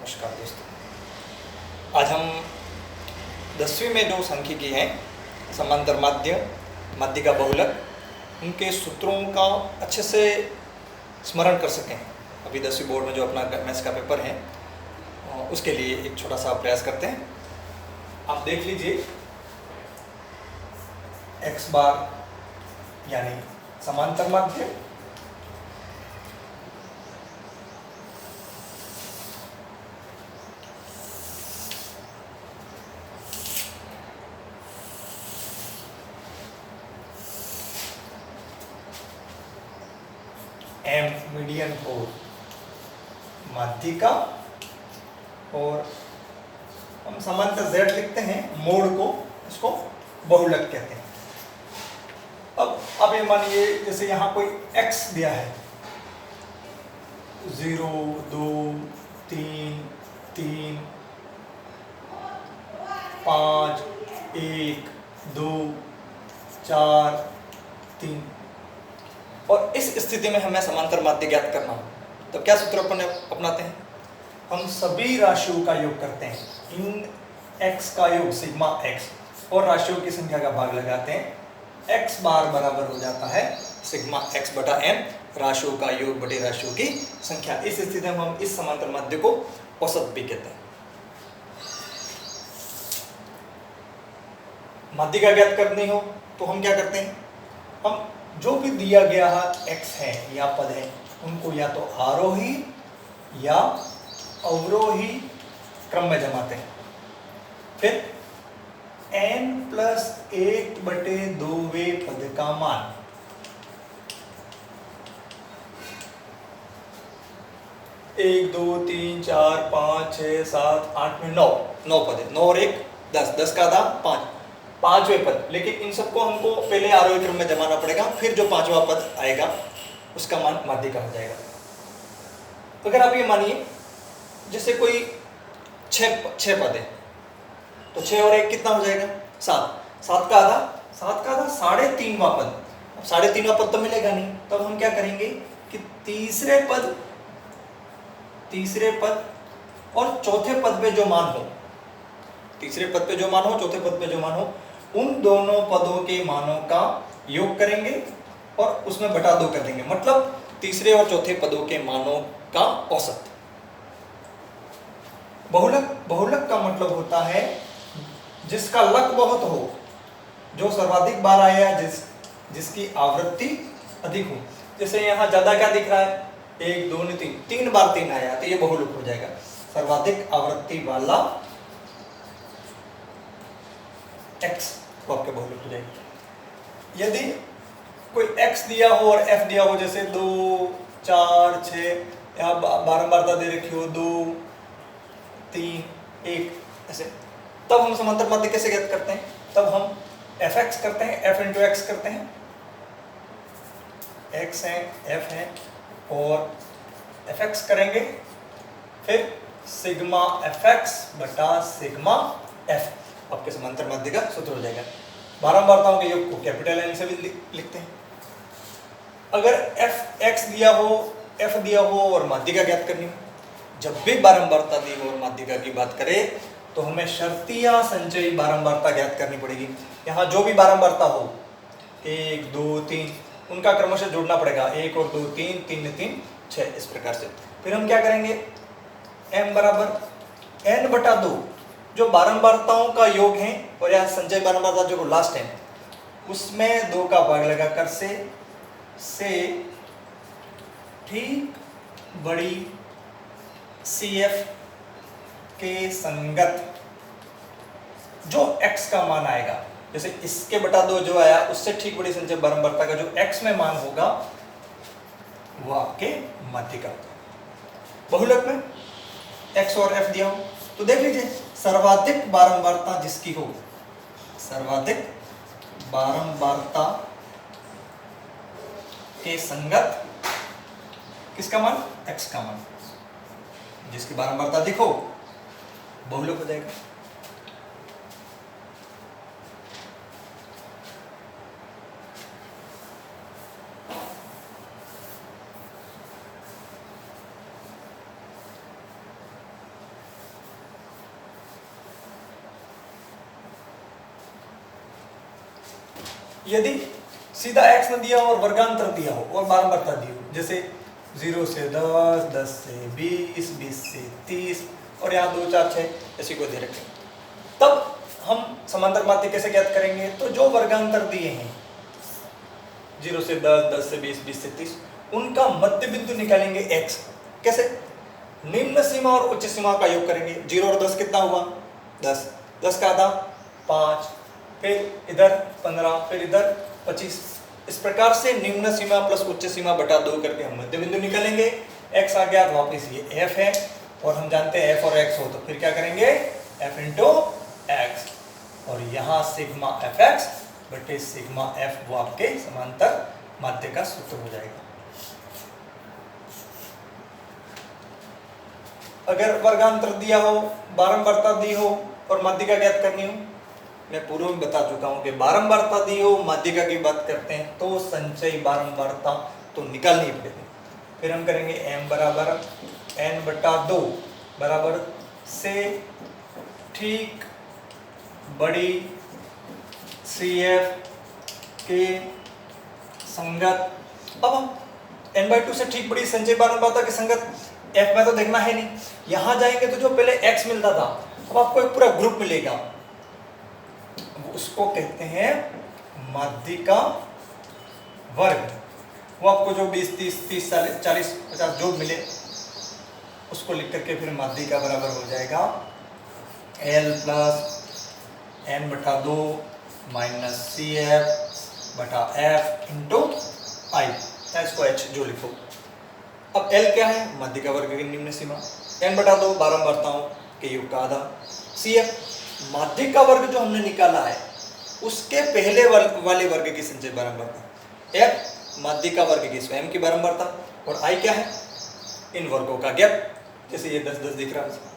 नमस्कार दोस्तों, आज हम 10वीं में जो सांख्यिकी हैं समांतर माध्य, माध्य का बहुलक, उनके सूत्रों का अच्छे से स्मरण कर सकें। अभी 10वीं बोर्ड में जो अपना मैथ्स का पेपर है उसके लिए एक छोटा सा प्रयास करते हैं। आप देख लीजिए, x बार यानी समांतर माध्य, m मीडियन हो माध्यिका, और हम समांतर z लिखते हैं, मोड को इसको बहुलक कहते हैं। अब ये मानिए जैसे यहाँ कोई x दिया है, 0 2 3 3 5 1 2 4 3, और इस स्थिति में हमें समांतर माध्य ज्ञात करना हो तो क्या सूत्र अपनाते हैं? हम सभी राशियों का योग करते हैं, इन x का योग सिग्मा x और राशियों की संख्या का भाग लगाते हैं। x बार बराबर हो जाता है सिग्मा x बटा m, राशियों का योग बटे राशियों की संख्या। इस स्थिति में हम इस समांतर माध्य को औसत भी कहते हैं। माध्य का ज्ञात करनी हो तो हम क्या करते हैं? हम जो भी दिया गया x है या पद है, उनको या तो आरोही या अवरोही क्रम में जमाते हैं। फिर n+1/2वें पद का मान, एक दो तीन चार पाँच छः सात आठ में 9 पद है, 9 और 1 10, 10 का आधा 5, पांचवें पद। लेकिन इन सबको हमको पहले आरोही क्रम में जमाना पड़ेगा, फिर जो पांचवा पद आएगा उसका मान माध्य का हो जाएगा। तो अगर आप ये मानिए जैसे कोई 6 पद है तो 6 और 1 कितना हो जाएगा? 7, 7 का आधा 3.5वां पद। अब 3.5वां पद तो मिलेगा नहीं, तब हम क्या करेंगे कि तीसरे पद और चौथे पद पे जो मान हो, तीसरे पद पे जो मान हो, चौथे पद पे जो मान हो, उन दोनों पदों के मानों का योग करेंगे और उसमें बटा 2 कर देंगे, मतलब तीसरे और चौथे पदों के मानों का औसत। बहुलक का मतलब होता है जिसका लक बहुत हो, जो सर्वाधिक बार आया, जिसकी आवृत्ति अधिक हो। जैसे यहाँ ज्यादा क्या दिख रहा है? 1 2 3 बार 3 आया तो ये बहुलक हो जाएगा, सर्वाधिक आवृत्ति वाला x को आपके बहुलक हो जाएगी। यदि कोई x दिया हो और f दिया हो, जैसे 2 4 6, यहाँ बारंबारता दे रखी हो 2 3 1 ऐसे, तब हम समांतर माध्य कैसे ज्ञात करते हैं? तब हम fx करते हैं, f इंटू x करते हैं, x है f है और fx करेंगे, फिर सिग्मा fx बटा सिग्मा f आपके समांतर माध्य का सूत्र हो जाएगा। बारंबारताओं के योग को कैपिटल N से भी लिखते हैं। अगर fx f दिया हो और माध्यिका ज्ञात करनी हो, जब भी बारंबारता दी हो और माध्यिका की बात करें तो हमें शर्तिया संचयी बारंबारता ज्ञात करनी पड़ेगी। यहाँ जो भी बारंबारता हो 1 2 3, उनका क्रमशः जोड़ना पड़ेगा, 1 और 2 3 3 3 6 इस प्रकार से। फिर हम क्या करेंगे? m बराबर n बटा 2, जो बारंबारताओं का योग है और यह संचय बारंबारता जो लास्ट है उसमें 2 का भाग लगाकर से ठीक बड़ी CF के संगत जो x का मान आएगा, जैसे इसके बटा 2 जो आया उससे ठीक बड़ी संचय बारंबारता का जो x में मान होगा वो आपके माध्य का होगा। बहुलक में x और f दिया हो तो देख लीजिए, सर्वाधिक बारंबारता जिसकी हो, सर्वाधिक बारंबारता के संगत किसका मान? x का मान, जिसकी बारंबारता अधिक हो बहुलक हो जाएगा। यदि सीधा x न दिया हो और वर्गांतर दिया हो और बारंबारता दी हो, जैसे 0 से 10, 10 से 20, 20 से 30 और यहाँ 2, 4, 6 ऐसी को दे रखे, तब हम समांतर माध्य कैसे ज्ञात करेंगे? तो जो वर्गांतर दिए हैं 0 से 10, 10 से 20, 20 से 30, उनका मध्य बिंदु निकालेंगे x। कैसे? निम्न सीमा और उच्च सीमा का योग करेंगे। 0 और 10 कितना हुआ? 10, 10 का आधा 5, फिर इधर 15, फिर इधर 25। इस प्रकार से निम्न सीमा प्लस उच्च सीमा बटा 2 करके हम मध्य बिंदु निकालेंगे। x आ गया, वापिस ये f है और हम जानते हैं f और x हो तो फिर क्या करेंगे? f इंटू x, और यहाँ सिग्मा fx बटे सिग्मा f वो आपके समांतर माध्य का सूत्र हो जाएगा। अगर वर्गांतर दिया हो, बारंबारता दी हो और माध्यिका ज्ञात करनी हो, मैं पूर्व में बता चुका हूं कि बारंबारता दी हो, माध्यिका की बात करते हैं तो संचयी बारंबारता तो निकालनी ही पड़ेगी। फिर हम करेंगे m बराबर n बटा 2 बराबर से ठीक बड़ी CF के संगत। अब हम n/2 से ठीक बड़ी संचयी बारंबारता के संगत f में तो देखना है नहीं, यहां जाएंगे तो जो पहले x मिलता था अब आपको एक पूरा ग्रुप मिलेगा, उसको कहते हैं माध्यिका वर्ग। वो आपको जो 20, 30, 30, 40, 50 जो मिले उसको लिख करके फिर माध्यिका बराबर हो जाएगा L प्लस n बटा 2 माइनस CF बटा F इंटू I, इसको H जो लिखो। अब L क्या है? माध्यिका वर्ग की निम्न सीमा। n बटा 2 बारंबारताओं के योग का आधा। CF माध्यिका वर्ग जो हमने निकाला है उसके पहले वाले वर्ग की संचयी बारंबारता। F माध्यिका वर्ग की स्वयं की बारंबारता और I क्या है? इन वर्गों का गैप। जैसे ये 10, 10 दिख रहा है।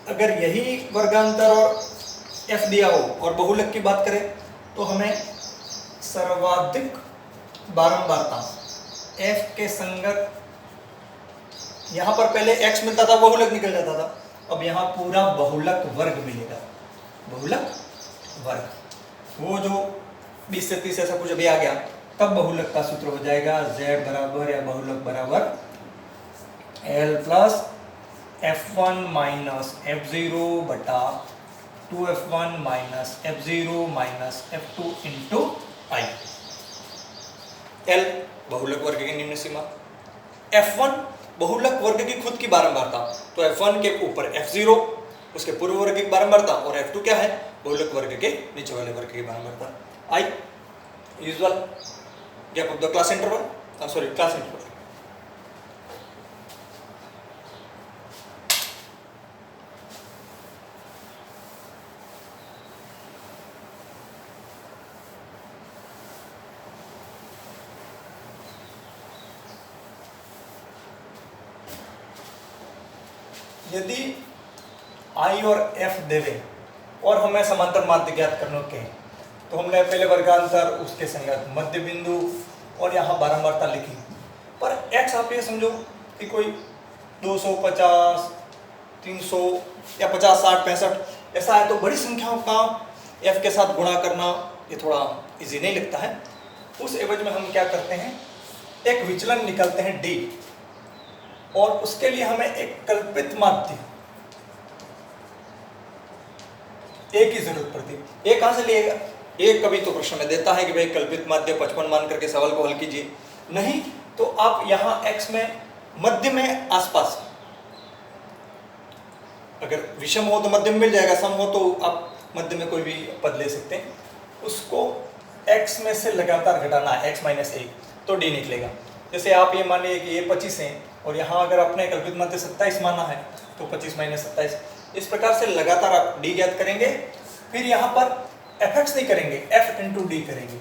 अगर यही वर्गांतर और f दिया हो और बहुलक की बात करें तो हमें सर्वाधिक बारंबारता f के संगत, यहां पर पहले x मिलता था, बहुलक निकल जाता था, अब यहां पूरा बहुलक वर्ग मिलेगा। बहुलक वर्ग वो जो 20 से 30 ऐसा कुछ अभी आ गया, तब बहुलक का सूत्र हो जाएगा z बराबर या बहुलक बराबर L plus F1 minus F0 बटा 2F1 minus F0 minus F2 into I। L बहुलक वर्ग की निम्न सीमा, F1 बहुलक वर्ग की खुद की बारंबारता, तो F1 के ऊपर F0 उसके पूर्व वर्ग की बारंबारता और F2 क्या है? बहुलक वर्ग के नीचे वाले वर्ग की बारंबारता। I usual gap of the class interval, sorry class interval. यदि I और F देवे और हमें समांतर माध्य ज्ञात करने के, तो हमने पहले वर्गांतर, उसके संगत मध्य बिंदु और यहाँ बारंबारता लिखी। पर x आप ये समझो कि कोई 250, 300 या 50, 60, 65 ऐसा है, तो बड़ी संख्याओं का f के साथ गुणा करना ये थोड़ा इजी नहीं लगता है। उस एवज में हम क्या करते हैं, एक विचलन निकालते हैं d, और उसके लिए हमें एक कल्पित माध्य A की जरूरत पड़ती है। A कहां से लिएगा? A कभी तो प्रश्न में देता है कि भाई कल्पित माध्य 55 मान करके सवाल को हल कीजिए, नहीं तो आप यहां x में मध्य में आसपास, अगर विषम हो तो मध्य में मिल जाएगा, सम हो तो आप मध्य में कोई भी पद ले सकते हैं। उसको x में से लगातार घटाना है, x माइनस 1, तो d निकलेगा। जैसे आप ये मान लीजिए कि ये 25 है और यहाँ अगर अपने कल्पित माध्य 27 माना है तो 25 माइनस 27, इस प्रकार से लगातार आप d ज्ञात करेंगे। फिर यहाँ पर fx नहीं करेंगे, f इंटू डी करेंगे,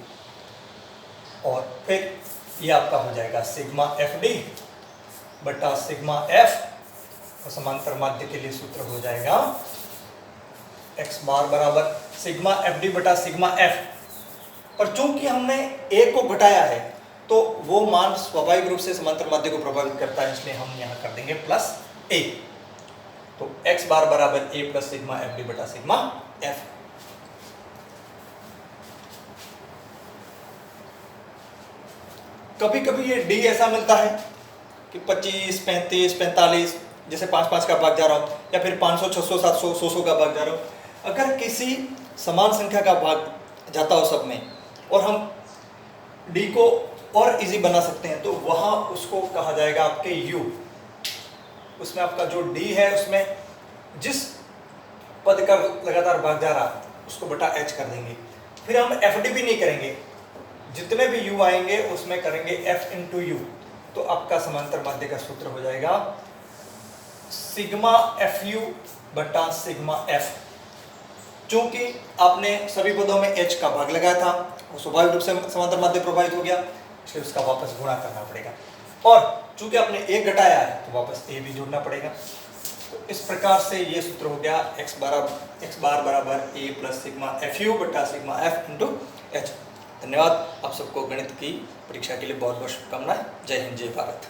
और फिर ये आपका हो जाएगा सिग्मा fd बटा सिग्मा f, और समांतर माध्य के लिए सूत्र हो जाएगा x बार बराबर सिग्मा fd बटा सिग्मा f। पर चूंकि हमने a को घटाया है तो वो मान स्वाभाविक रूप से समांतर माध्य को प्रभावित करता है, इसलिए हम यहाँ कर देंगे प्लस ए। तो x बार बराबर a plus sigma F D बटा सिग्मा एफ। कभी कभी ये d ऐसा मिलता है कि 25, 35, 45, जैसे 5-5 का भाग जा रहा हो, या फिर 500, 600, 700, 100 का भाग जा रहा हो। अगर किसी समान संख्या का भाग जाता हो सब में, और हम d को और इजी बना सकते हैं, तो वहां उसको कहा जाएगा आपके u। उसमें आपका जो d है, उसमें जिस पद का लगातार भाग जा रहा उसको बटा h कर देंगे। फिर हम fd भी नहीं करेंगे, जितने भी u आएंगे उसमें करेंगे f इंटू यू। तो आपका समांतर माध्य का सूत्र हो जाएगा सिग्मा एफ यू बटा सिग्मा एफ। चूंकि आपने सभी पदों में h का भाग लगाया था, वो स्वाभाविक रूप से समांतर माध्य प्रभावित हो गया, इसलिए उसका वापस गुणा करना पड़ेगा। और चूंकि आपने a घटाया है तो वापस a भी जोड़ना पड़ेगा। तो इस प्रकार से ये सूत्र हो गया x बार बराबर a plus sigma F you बटा सिग्मा एफ इंटू एच। धन्यवाद। आप सबको गणित की परीक्षा के लिए बहुत बहुत शुभकामनाएं। जय हिंद, जय भारत।